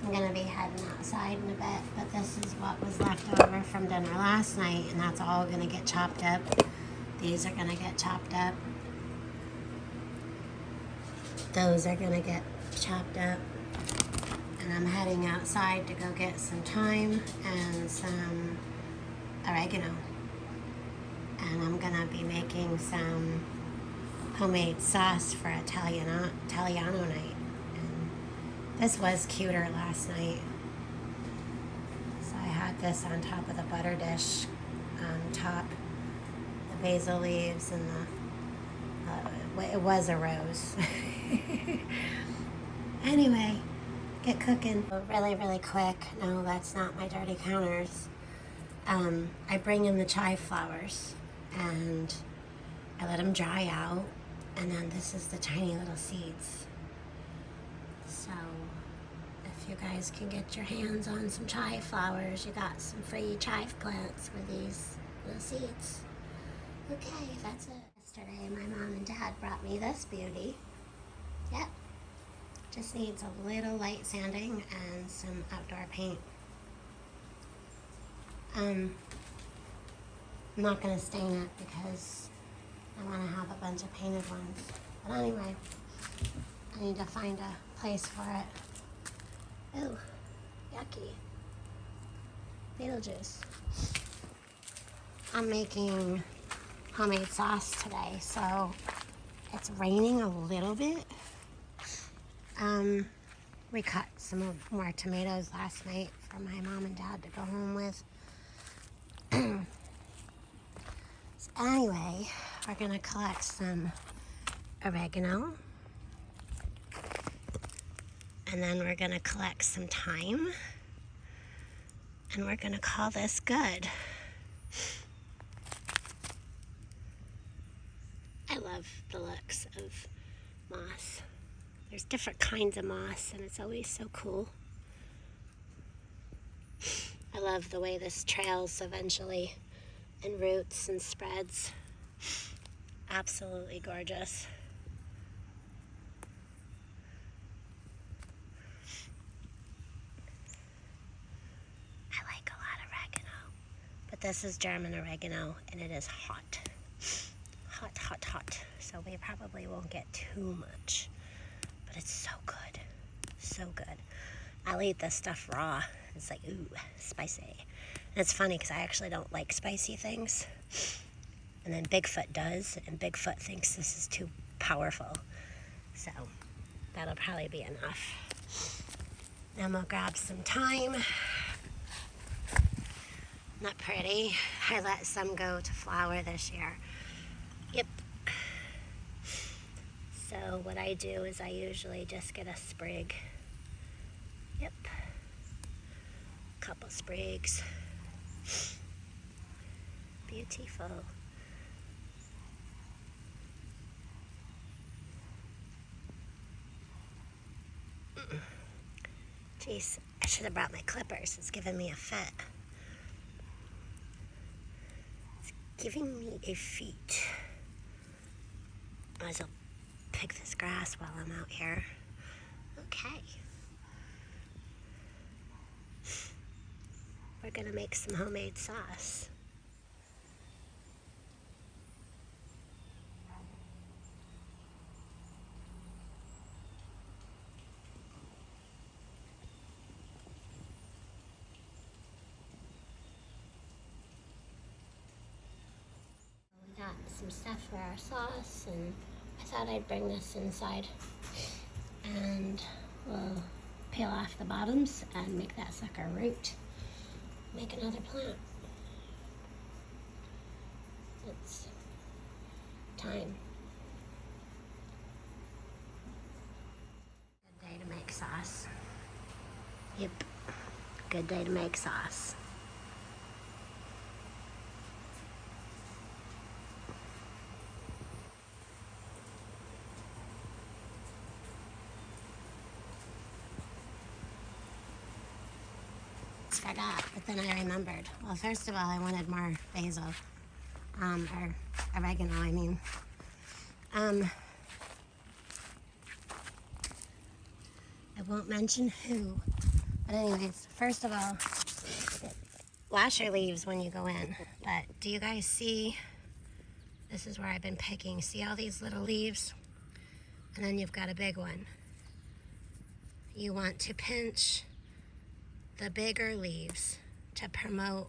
I'm gonna be heading outside in a bit, but this is what was left over from dinner last night, and that's all gonna get chopped up. These are gonna get chopped up. Those are gonna get chopped up. And I'm heading outside to go get some thyme and some oregano. And I'm gonna be making some homemade sauce for Italiano night. And this was cuter last night. So I had this on top of the butter dish, on top, the basil leaves and it was a rose. Anyway, get cooking. Really, really quick. No, that's not my dirty counters. I bring in the chive flowers and I let them dry out, and then this is the tiny little seeds. So if you guys can get your hands on some chive flowers, you got some free chive plants for these little seeds. Okay, that's it. Yesterday my mom and dad brought me this beauty. Yep. Just needs a little light sanding and some outdoor paint. I'm not going to stain it because I want to have a bunch of painted ones. But anyway, I need to find a place for it. Ooh, yucky. Beetlejuice. I'm making homemade sauce today, so it's raining a little bit. We cut some more tomatoes last night for my mom and dad to go home with. So anyway, we're gonna collect some oregano, and then we're gonna collect some thyme, and we're gonna call this good. I love the looks of moss. There's different kinds of moss, and it's always so cool. I love the way this trails eventually and roots and spreads. Absolutely gorgeous. I like a lot of oregano, but this is German oregano, and it is hot. Hot, hot, hot. So we probably won't get too much, but it's so good. So good. I'll eat this stuff raw. It's like, ooh, spicy. And it's funny because I actually don't like spicy things. And then Bigfoot does, and Bigfoot thinks this is too powerful. So that'll probably be enough. Then we'll grab some thyme. Not pretty. I let some go to flower this year. Yep. So what I do is I usually just get a sprig. Yep. Couple sprigs. Beautiful. Jeez, I should have brought my clippers. It's giving me a fit. It's giving me a feet. Might as well pick this grass while I'm out here. Okay. We're gonna make some homemade sauce. We got some stuff for our sauce, and I thought I'd bring this inside. And we'll peel off the bottoms and make that sucker root. Make another plant. It's time. Good day to make sauce. Yep, good day to make sauce. Forgot, but then I remembered. Well, first of all, I wanted more basil, or oregano, I mean. I won't mention who, But anyways, first of all, wash your leaves when you go in. But do you guys see? This is where I've been picking. See all these little leaves? And then you've got a big one. You want to pinch the bigger leaves to promote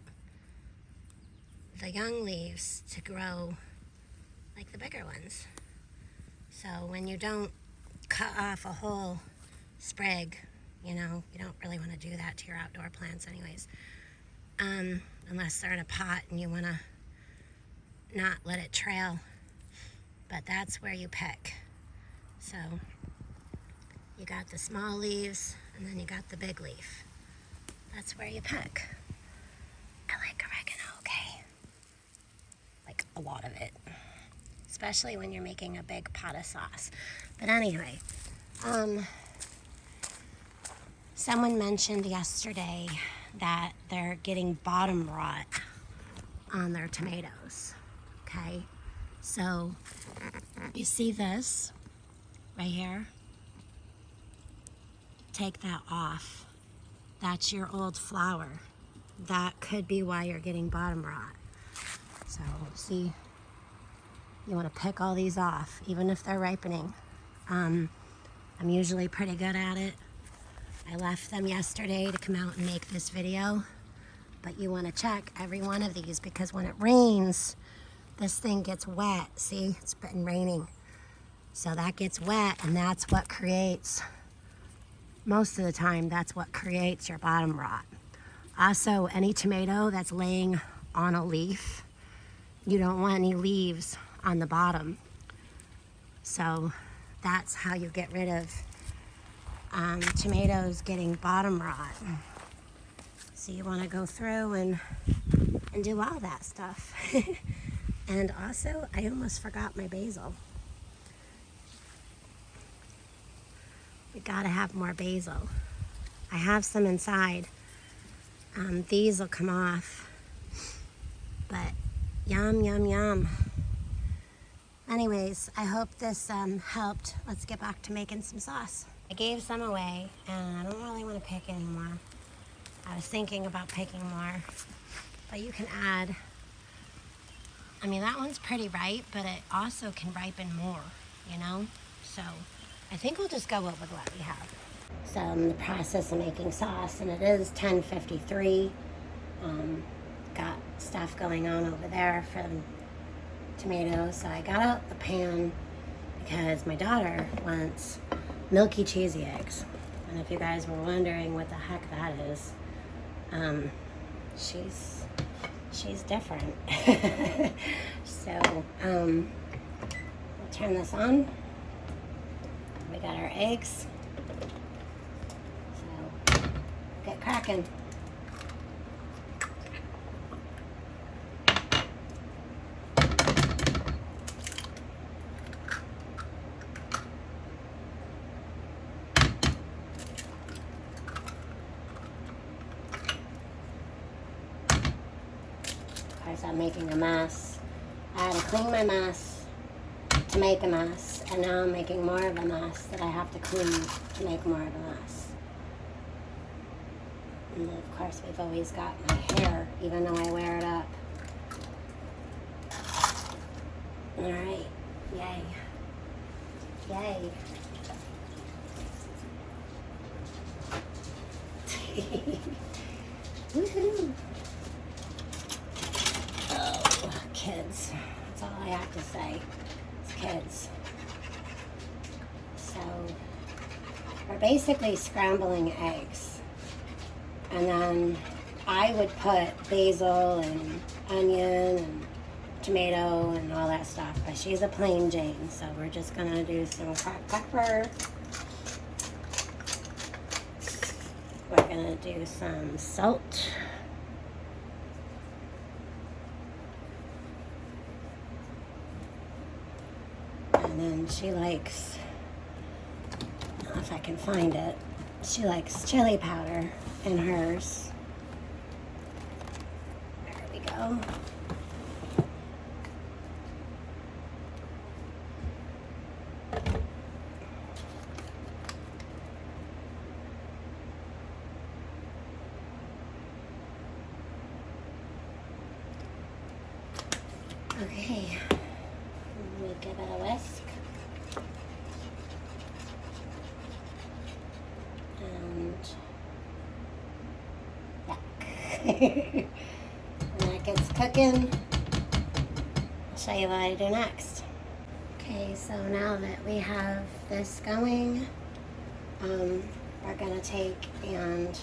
the young leaves to grow like the bigger ones. So when you don't cut off a whole sprig, you know, you don't really want to do that to your outdoor plants anyways. Unless they're in a pot and you want to not let it trail. But that's where you pick. So you got the small leaves and then you got the big leaf. That's where you pick. I like oregano, okay? Like a lot of it. Especially when you're making a big pot of sauce. But anyway, someone mentioned yesterday that they're getting bottom rot on their tomatoes, okay? So you see this right here? Take that off. That's your old flower. That could be why you're getting bottom rot. So see, you want to pick all these off, even if they're ripening. I'm usually pretty good at it. I left them yesterday to come out and make this video, but you want to check every one of these because when it rains, this thing gets wet. See, it's been raining. So that gets wet and that's what creates, most of the time, that's what creates your bottom rot. Also, any tomato that's laying on a leaf, you don't want any leaves on the bottom. So that's how you get rid of tomatoes getting bottom rot. So you want to go through and do all that stuff. And also, I almost forgot my basil. We gotta have more basil. I have some inside. These will come off, but yum, yum, yum. Anyways, I hope this helped. Let's get back to making some sauce. I gave some away, and I don't really want to pick anymore. I was thinking about picking more, but you can add. I mean, that one's pretty ripe, but it also can ripen more, you know? So I think we'll just go with what we have. So I'm in the process of making sauce, and it is 10:53. Got stuff going on over there for the tomatoes. So I got out the pan because my daughter wants milky cheesy eggs. And if you guys were wondering what the heck that is, she's different. So we'll turn this on. We got our eggs. So get cracking. Of course, I'm making a mess. I had to clean my mess to make a mess, and now I'm making more of a mess that I have to clean to make more of a mess. And then, of course, we've always got my hair, even though I wear it up. All right, yay, yay. Woohoo! Oh, kids. That's all I have to say. It's kids. So, we're basically scrambling eggs. And then I would put basil and onion and tomato and all that stuff. But she's a plain Jane, so we're just going to do some cracked pepper. We're going to do some salt. And then she likes, I don't know if I can find it, she likes chili powder in hers. There we go. Okay, let me give it a whisk. And yeah. When that gets cooking, I'll show you what I do next. Okay, so now that we have this going, we're gonna take and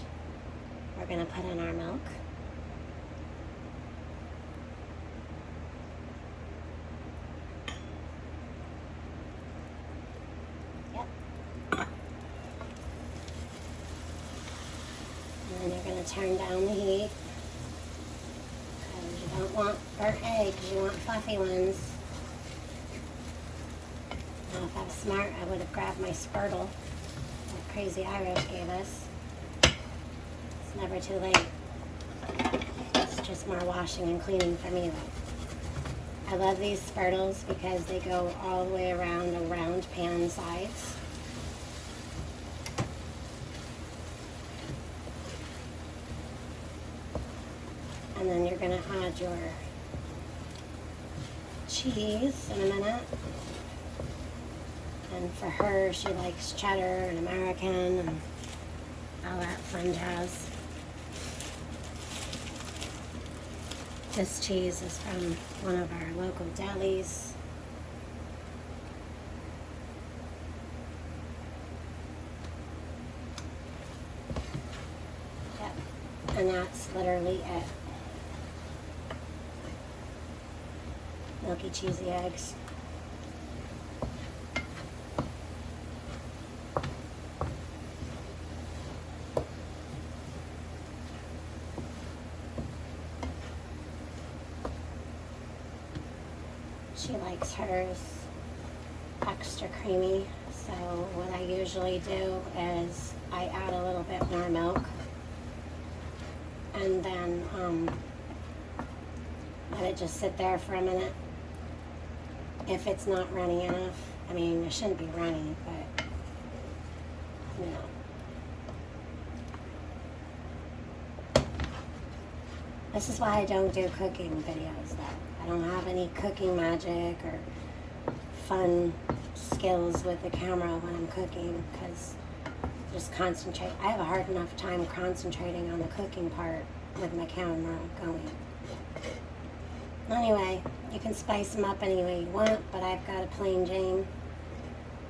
we're gonna put in our milk. Yep. And then you're gonna turn down the heat because you don't want burnt eggs, you want fluffy ones. Now if I was smart, I would have grabbed my Spurtle that Crazy Irish gave us. It's never too late. It's just more washing and cleaning for me though. I love these Spurtles because they go all the way around the round pan sides. And then you're gonna add your cheese in a minute. And for her, she likes cheddar and American and all that fun jazz. This cheese is from one of our local delis. Yep. And that's literally it. Milky cheesy eggs. She likes hers extra creamy, so what I usually do is I add a little bit more milk and then let it just sit there for a minute. If it's not runny enough, I mean, it shouldn't be runny, but you know. This is why I don't do cooking videos though. I don't have any cooking magic or fun skills with the camera when I'm cooking because just concentrate. I have a hard enough time concentrating on the cooking part with my camera going. Anyway, you can spice them up any way you want, but I've got a plain Jane,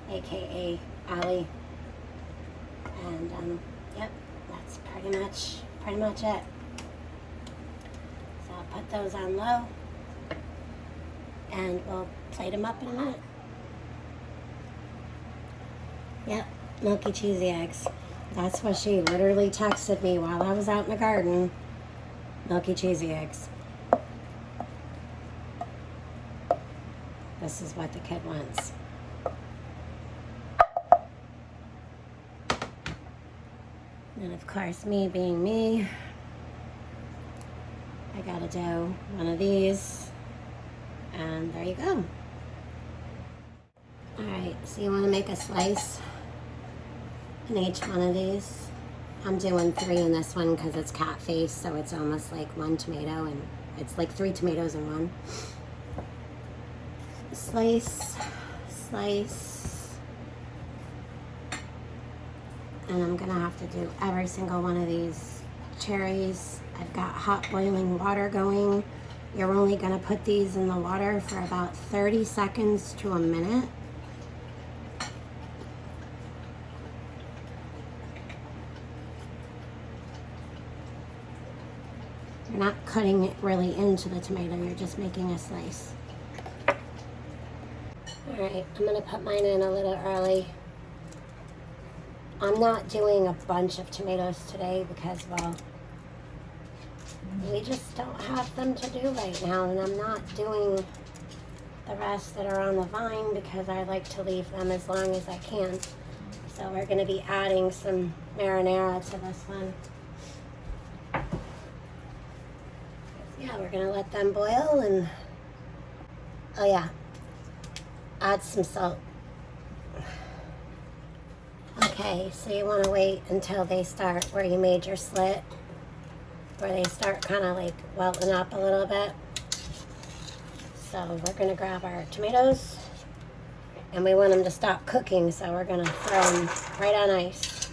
aka Allie, and yep, that's pretty much it. So I'll put those on low, and we'll plate them up in a minute. Yep, milky cheesy eggs. That's what she literally texted me while I was out in the garden. Milky cheesy eggs. This is what the kid wants. And of course, me being me, I gotta do one of these. And there you go. Alright, so you want to make a slice in each one of these. I'm doing 3 in this one because it's cat face, so it's almost like 1 tomato, and it's like 3 tomatoes in one. Slice, slice, and I'm gonna have to do every single one of these cherries. I've got hot boiling water going. You're only gonna put these in the water for about 30 seconds to a minute. You're not cutting it really into the tomato, you're just making a slice. Alright, I'm going to put mine in a little early. I'm not doing a bunch of tomatoes today because, well, we just don't have them to do right now. And I'm not doing the rest that are on the vine because I like to leave them as long as I can. So we're going to be adding some marinara to this one. Yeah, we're going to let them boil and, oh yeah, add some salt. Okay, so you want to wait until they start where you made your slit, where they start kind of like welting up a little bit. So we're gonna grab our tomatoes, and we want them to stop cooking, so we're gonna throw them right on ice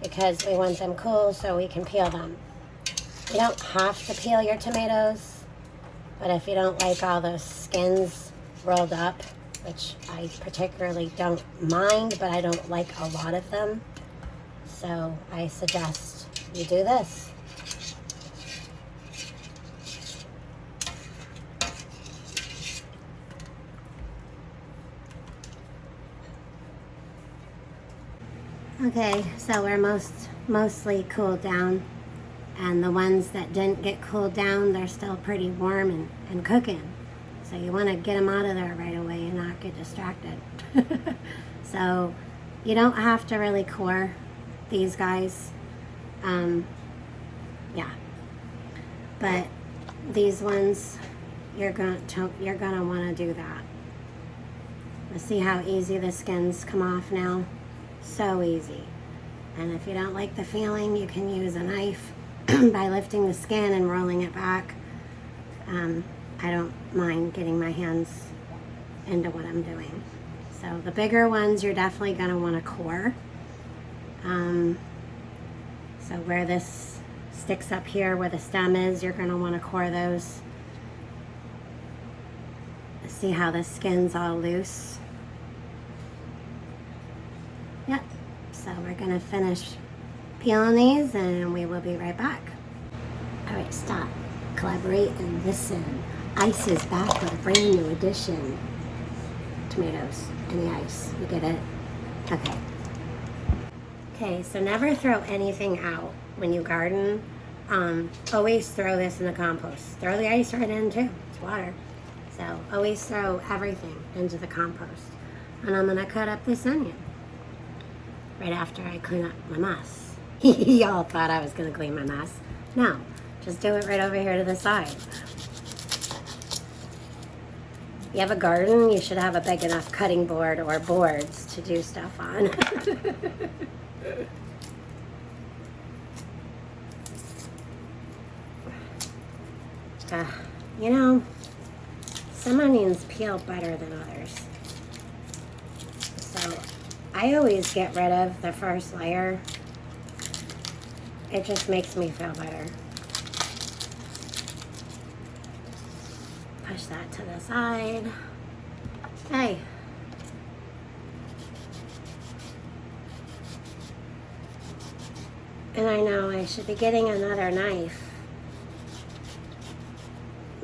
because we want them cool so we can peel them. You don't have to peel your tomatoes, but if you don't like all those skins rolled up, which I particularly don't mind, but I don't like a lot of them, so I suggest you do this. Okay, so we're mostly cooled down, and the ones that didn't get cooled down, they're still pretty warm and cooking. So you want to get them out of there right away and not get distracted. So you don't have to really core these guys. Yeah, but these ones, you're gonna want to do that. Let's see how easy the skins come off now. So easy. And if you don't like the feeling, you can use a knife by lifting the skin and rolling it back. I don't mind getting my hands into what I'm doing. So the bigger ones, you're definitely going to want to core. So where this sticks up here, where the stem is, you're going to want to core those. See how the skin's all loose? Yep. So we're going to finish peeling these and we will be right back. All right, stop, collaborate, and listen. Ice is back with a brand new addition. Tomatoes and the ice. You get it? Okay. Okay, so never throw anything out when you garden. Always throw this in the compost. Throw the ice right in too. It's water. So always throw everything into the compost. And I'm going to cut up this onion right after I clean up my mess. Y'all thought I was going to clean my mess. No, just do it right over here to the side. If you have a garden, you should have a big enough cutting board or boards to do stuff on. You know, some onions peel better than others. So I always get rid of the first layer. It just makes me feel better. Push that to the side. Okay. And I know I should be getting another knife.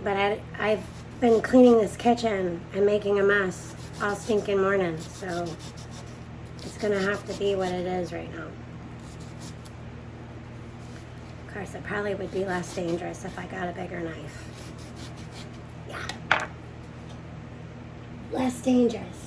But I've been cleaning this kitchen and making a mess all stinking morning, so it's gonna have to be what it is right now. Of course, it probably would be less dangerous if I got a bigger knife. Yeah. Less dangerous.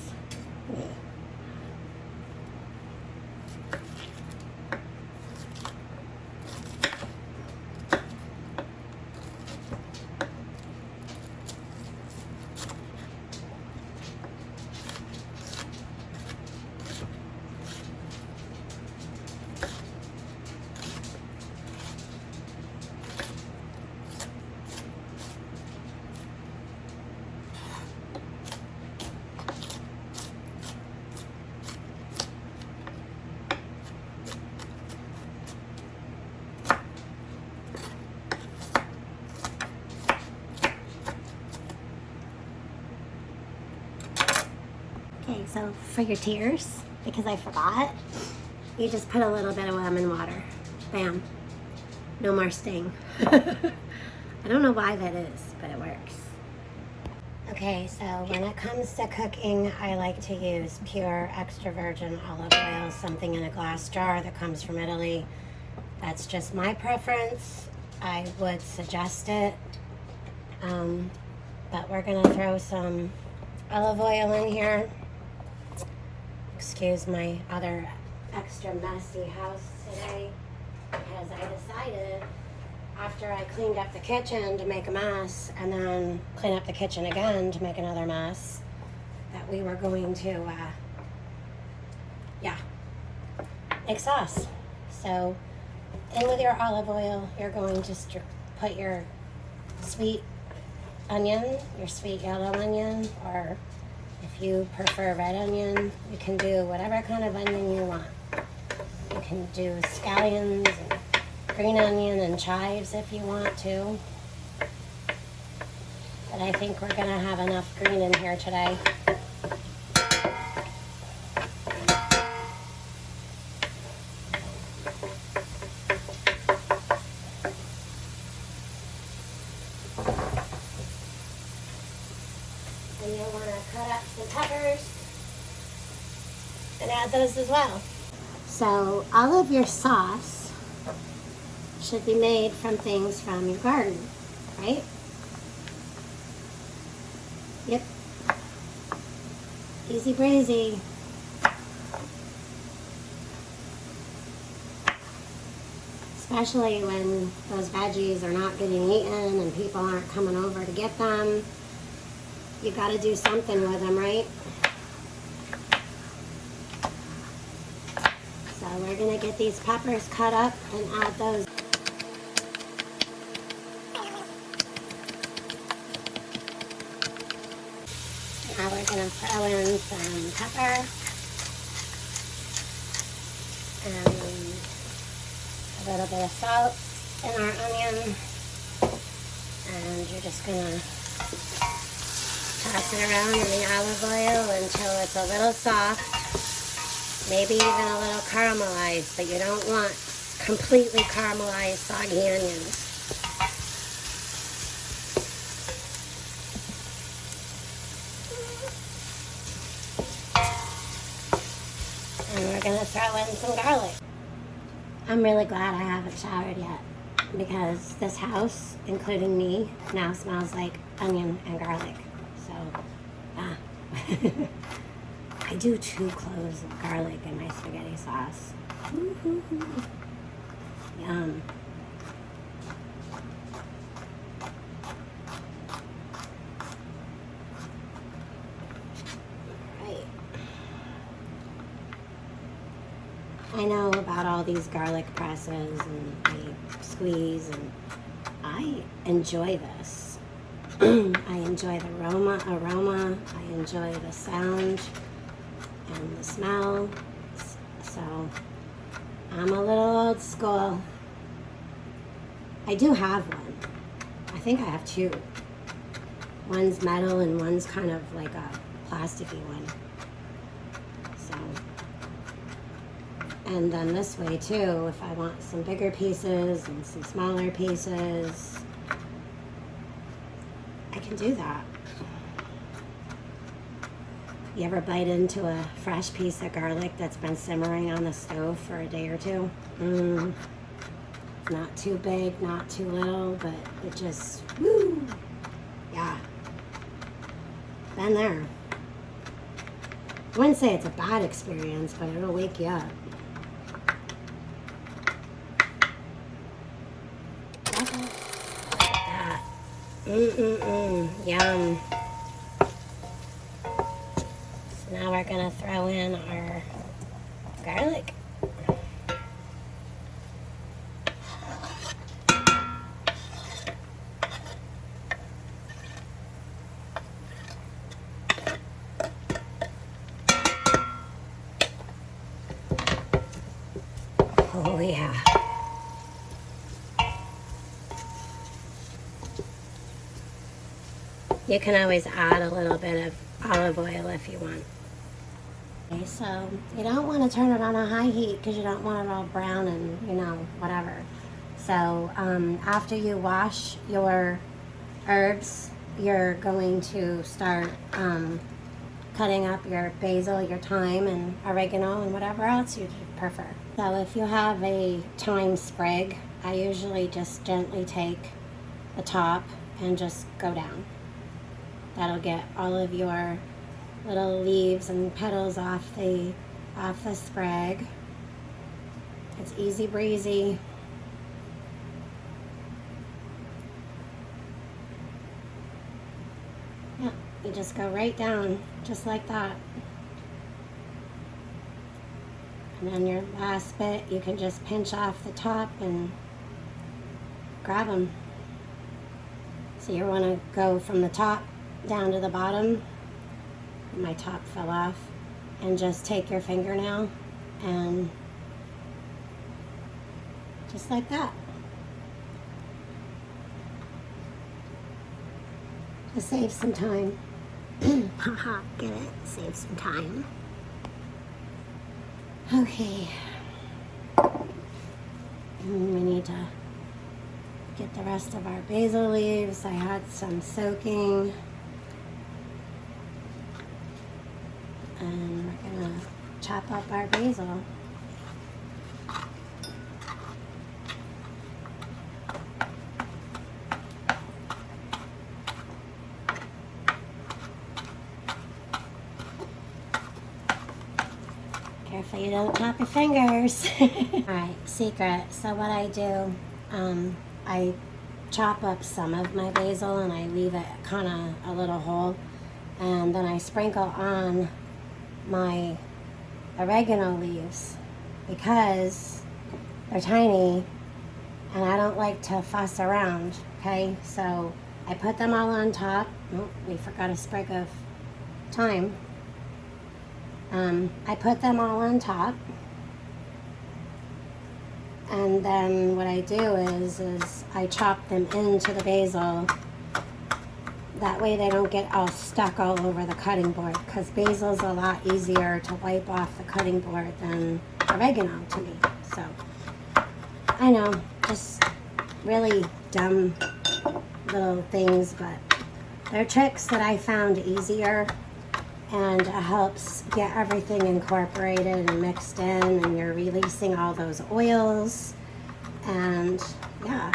Okay, so for your tears, because I forgot, you just put a little bit of lemon water. Bam. No more sting. I don't know why that is, but it works. Okay, so when it comes to cooking, I like to use pure extra virgin olive oil, something in a glass jar that comes from Italy. That's just my preference. I would suggest it. But we're gonna throw some olive oil in here. Excuse my other extra messy house today, because I decided after I cleaned up the kitchen to make a mess and then clean up the kitchen again to make another mess that we were going to make sauce. So in with your olive oil, you're going to put your sweet onion, your sweet yellow onion, or if you prefer red onion, you can do whatever kind of onion you want. You can do scallions and green onion and chives if you want to. But I think we're gonna have enough green in here today. And you'll want to cut up some peppers and add those as well. So all of your sauce should be made from things from your garden, right? Yep. Easy breezy. Especially when those veggies are not getting eaten and people aren't coming over to get them. You gotta do something with them, right? So we're gonna get these peppers cut up and add those. Now we're gonna throw in some pepper and a little bit of salt in our onion. And you're just gonna toss it around in the olive oil until it's a little soft, maybe even a little caramelized, but you don't want completely caramelized soggy onions. And we're gonna throw in some garlic. I'm really glad I haven't showered yet, because this house, including me, now smells like onion and garlic. So, I do 2 cloves of garlic in my spaghetti sauce. Yum. Alright. I know about all these garlic presses and they squeeze, and I enjoy this. I enjoy the aroma, I enjoy the sound and the smell. So I'm a little old school. I do have one. I think I have 2. One's metal and one's kind of like a plasticky one. So, and then this way too, if I want some bigger pieces and some smaller pieces, I can do that. You ever bite into a fresh piece of garlic that's been simmering on the stove for a day or 2? Not too big, not too little, but it just, woo! Yeah. Been there. I wouldn't say it's a bad experience, but it'll wake you up. Like that. Yum. So now we're gonna throw in our garlic. Oh yeah. You can always add a little bit of olive oil if you want. Okay, so you don't want to turn it on a high heat because you don't want it all brown and, you know, whatever. So after you wash your herbs, you're going to start cutting up your basil, your thyme, and oregano, and whatever else you prefer. So if you have a thyme sprig, I usually just gently take the top and just go down. That'll get all of your little leaves and petals off the sprig. It's easy breezy. Yeah, you just go right down, just like that. And then your last bit, you can just pinch off the top and grab them. So you want to go from the top down to the bottom. My top fell off. And just take your fingernail and just like that. To save some time. Haha, get it? Save some time. Okay. And we need to get the rest of our basil leaves. I had some soaking. And we're gonna chop up our basil. Careful you don't chop your fingers. Alright, secret. So what I do, I chop up some of my basil and I leave it kind of a little whole. And then I sprinkle on my oregano leaves because they're tiny and I don't like to fuss around, okay? So I put them all on top. Oh, we forgot a sprig of thyme. I put them all on top, and then what I do is I chop them into the basil. That way they don't get all stuck all over the cutting board, because basil's a lot easier to wipe off the cutting board than oregano to me. So, I know, just really dumb little things, but they're tricks that I found easier, and it helps get everything incorporated and mixed in, and you're releasing all those oils. And yeah,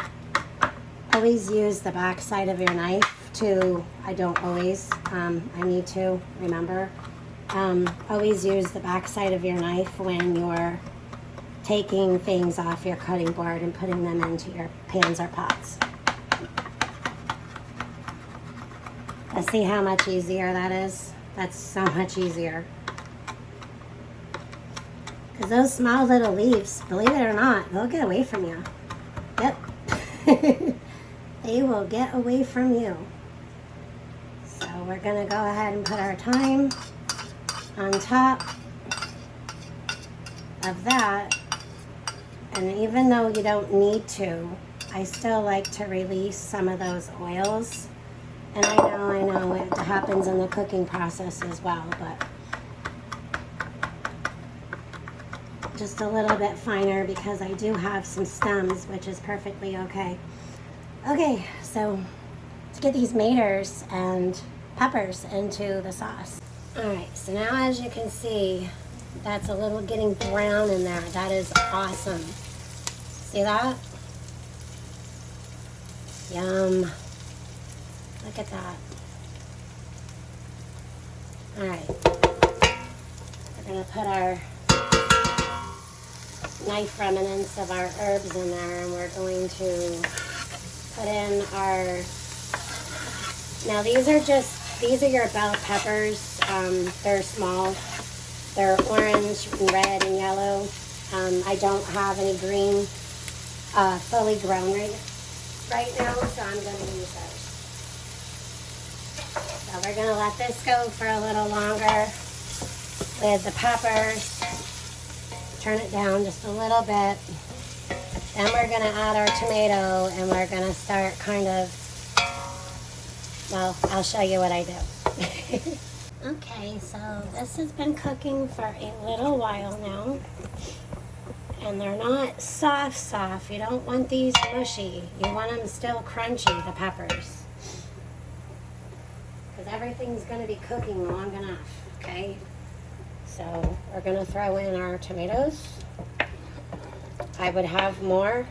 always use the back side of your knife to, I don't always, I need to remember, always use the back side of your knife when you're taking things off your cutting board and putting them into your pans or pots. Let's see how much easier that is. That's so much easier. Because those small little leaves, believe it or not, they'll get away from you. Yep. They will get away from you. So we're going to go ahead and put our thyme on top of that. And even though you don't need to, I still like to release some of those oils. And I know it happens in the cooking process as well, but just a little bit finer because I do have some stems, which is perfectly okay. Okay, so let's get these tomatoes and peppers into the sauce. Alright, so now as you can see, that's a little getting brown in there. That is awesome. See that? Yum. Look at that. Alright. We're going to put our nice remnants of our herbs in there, and we're going to put in our, now these are your bell peppers. They're small. They're orange and red and yellow. I don't have any green fully grown right now, so I'm going to use those. So we're going to let this go for a little longer with the peppers. Turn it down just a little bit. Then we're going to add our tomato, and we're going to start kind of, well, I'll show you what I do. Okay, so this has been cooking for a little while now. And they're not soft. You don't want these mushy. You want them still crunchy, the peppers. Because everything's going to be cooking long enough, okay? So we're going to throw in our tomatoes. I would have more,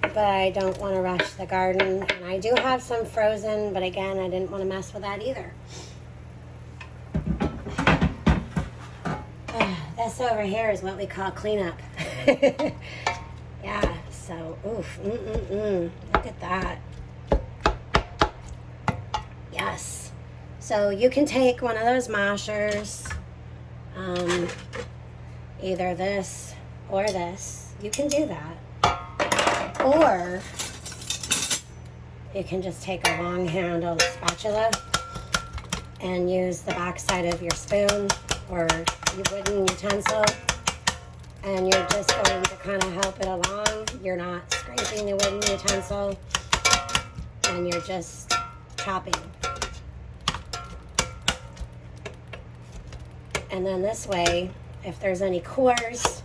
but I don't want to rush the garden. And I do have some frozen, but again, I didn't want to mess with that either. This over here is what we call cleanup. Yeah, so, oof, look at that. Yes. So you can take one of those mashers, either this or this. You can do that. Or you can just take a long handled spatula and use the back side of your spoon or your wooden utensil, and you're just going to kind of help it along. You're not scraping the wooden utensil, and you're just chopping. And then this way, if there's any cores,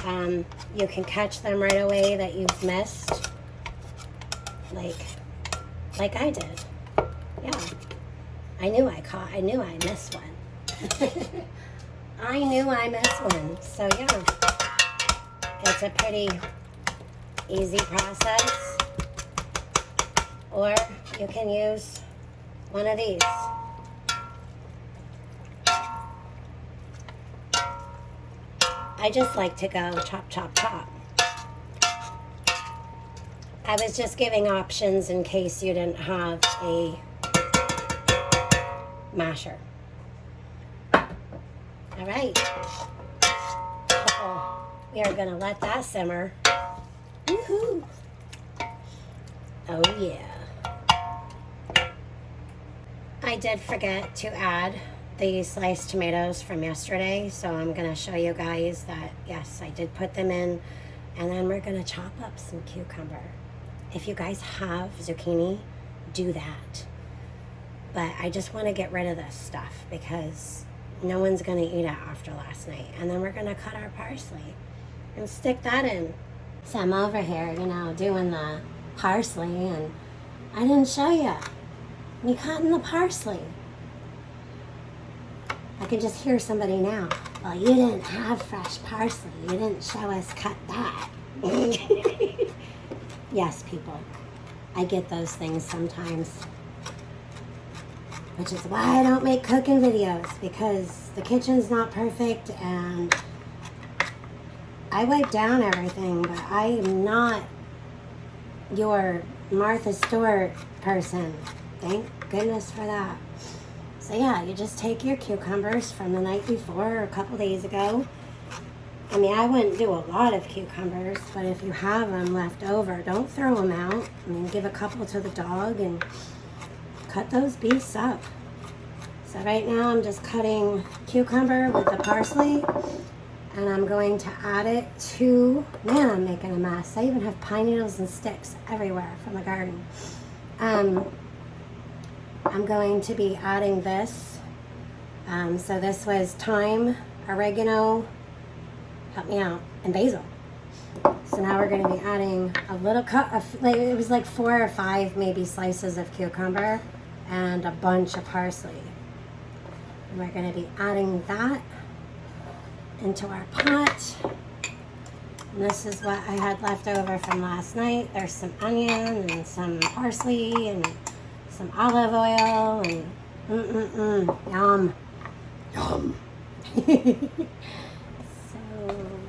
you can catch them right away that you've missed, like I did. Yeah, I knew I missed one. I knew I missed one. So yeah, it's a pretty easy process. Or you can use one of these. I just like to go chop, chop, chop. I was just giving options in case you didn't have a masher. All right. We are going to let that simmer. Woohoo! Oh yeah. I did forget to add the sliced tomatoes from yesterday, so I'm going to show you guys that yes, I did put them in, and then we're going to chop up some cucumber. If you guys have zucchini, do that. But I just want to get rid of this stuff because no one's going to eat it after last night. And then we're going to cut our parsley and stick that in. So I'm over here, doing the parsley, and I didn't show you me cutting the parsley. I can just hear somebody now. Well, you didn't have fresh parsley. You didn't show us cut that. Yes, people. I get those things sometimes. Which is why I don't make cooking videos, because the kitchen's not perfect and I wipe down everything, but I am not your Martha Stewart person. Thank goodness for that. So yeah, you just take your cucumbers from the night before or a couple days ago. I mean, I wouldn't do a lot of cucumbers, but if you have them left over, don't throw them out. I mean, give a couple to the dog and cut those beasts up. So right now I'm just cutting cucumber with the parsley, and I'm going to add it to, man, I'm making a mess. I even have pine needles and sticks everywhere from the garden. I'm going to be adding this. So this was thyme, oregano, help me out, and basil. So now we're going to be adding a little cut of, it was like 4 or 5 maybe slices of cucumber and a bunch of parsley. And we're going to be adding that into our pot. And this is what I had left over from last night. There's some onion and some parsley and some olive oil and yum. Yum. So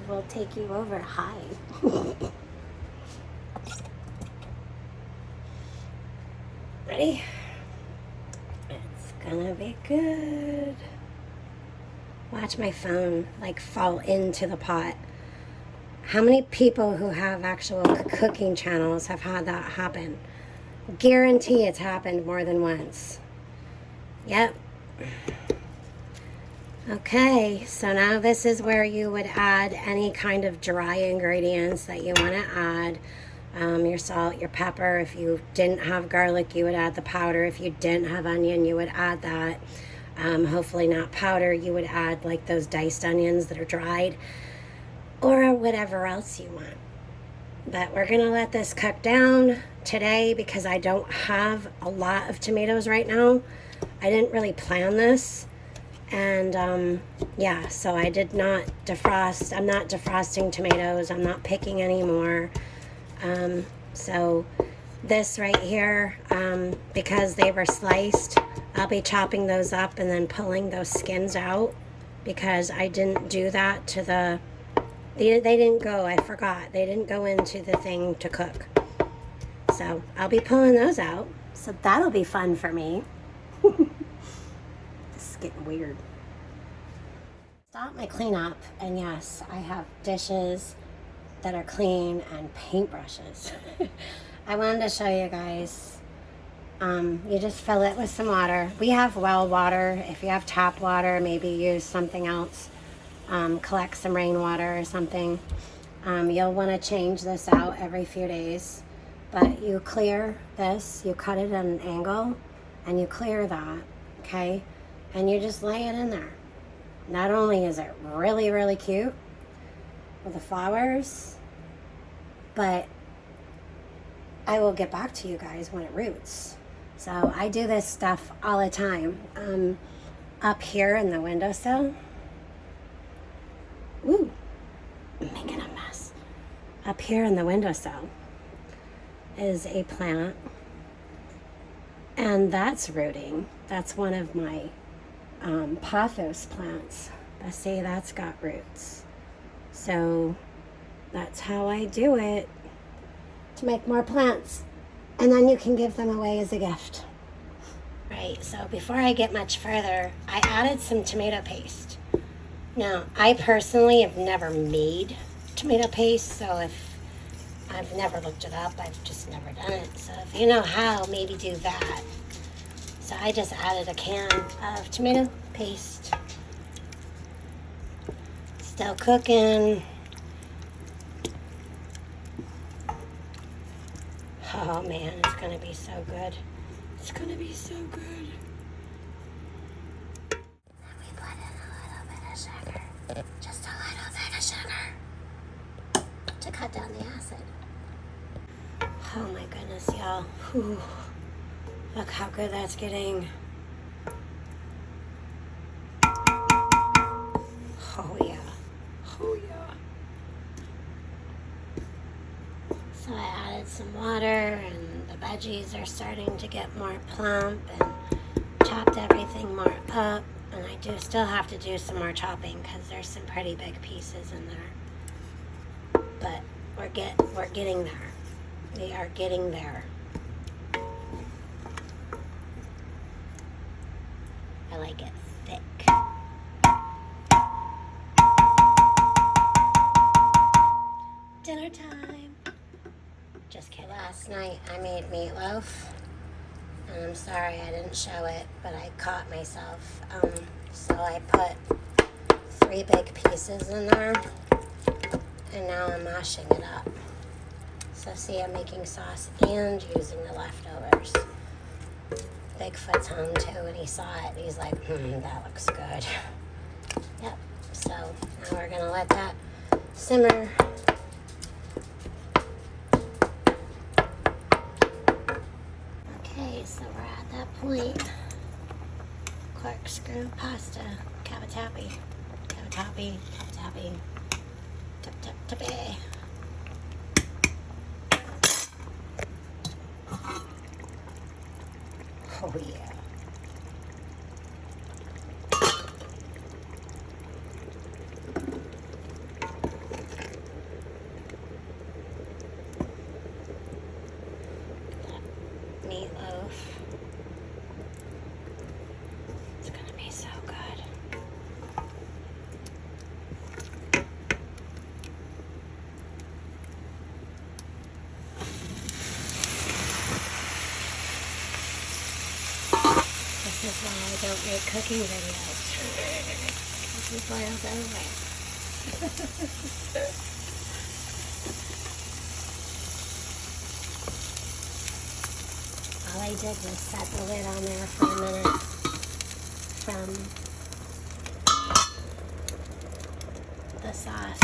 we'll take you over high. Ready? It's gonna be good. Watch my phone like fall into the pot. How many people who have actual cooking channels have had that happen? Guarantee it's happened more than once. Yep. Okay, so now this is where you would add any kind of dry ingredients that you want to add. Your salt, your pepper. If you didn't have garlic, you would add the powder. If you didn't have onion, you would add that. Hopefully not powder. You would add like those diced onions that are dried, or whatever else you want. But we're gonna let this cook down today because I don't have a lot of tomatoes right now. I didn't really plan this, and yeah, so I did not defrost. I'm not defrosting tomatoes. I'm not picking anymore. So this right here, because they were sliced, I'll be chopping those up and then pulling those skins out, because I didn't do that to the, they didn't go, I forgot, they didn't go into the thing to cook. So I'll be pulling those out. So that'll be fun for me. This is getting weird. Stop my cleanup, and yes, I have dishes that are clean and paintbrushes. I wanted to show you guys You just fill it with some water. We have well water. If you have tap water, maybe use something else. Collect some rainwater or something. You'll want to change this out every few days. But you clear this, you cut it at an angle, and you clear that, okay? And you just lay it in there. Not only is it really, really cute with the flowers, but I will get back to you guys when it roots. So I do this stuff all the time. Up here in the windowsill. Ooh, I'm making a mess. Up here in the windowsill is a plant, and that's rooting. That's one of my pothos plants. I see that's got roots. So that's how I do it to make more plants. And then you can give them away as a gift. Right, so before I get much further, I added some tomato paste. Now, I personally have never made tomato paste, so if I've never looked it up, I've just never done it. So if you know how, maybe do that. So I just added a can of tomato paste. Still cooking. Oh man, it's gonna be so good. It's gonna be so good. Then we put in a little bit of sugar. Just a little bit of sugar. To cut down the acid. Oh my goodness, y'all. Whew. Look how good that's getting. Oh yeah. Oh yeah. So I added some water, and the veggies are starting to get more plump, and chopped everything more up. And I do still have to do some more chopping because there's some pretty big pieces in there. But we're getting there. We are getting there. I like it thick. Dinner time. Just kidding. Last night I made meatloaf. And I'm sorry I didn't show it, but I caught myself. So I put 3 big pieces in there. And now I'm mashing it up. So see, I'm making sauce and using the leftovers. Bigfoot's home too, and he saw it. He's like, that looks good. Yep. So now we're gonna let that simmer. Okay, so we're at that point. Corkscrew pasta, cavatappi, cavatappi, cavatappi, tap tap tappy. Oh yeah. That meatloaf. It's gonna be so good. This is why I don't make cooking videos. Because we boiled over. All I did was set the lid on there for a minute from the sauce.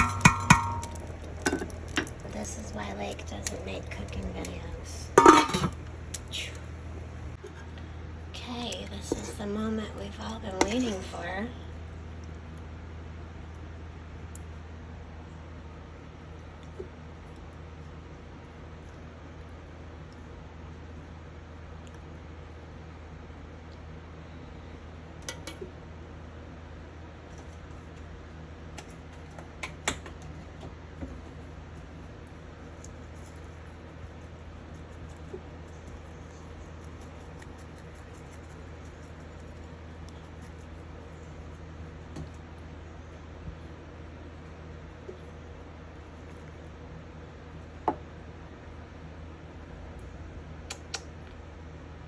This is why Lake doesn't make cooking videos. Okay, this is the moment we've all been waiting for.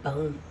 Boom.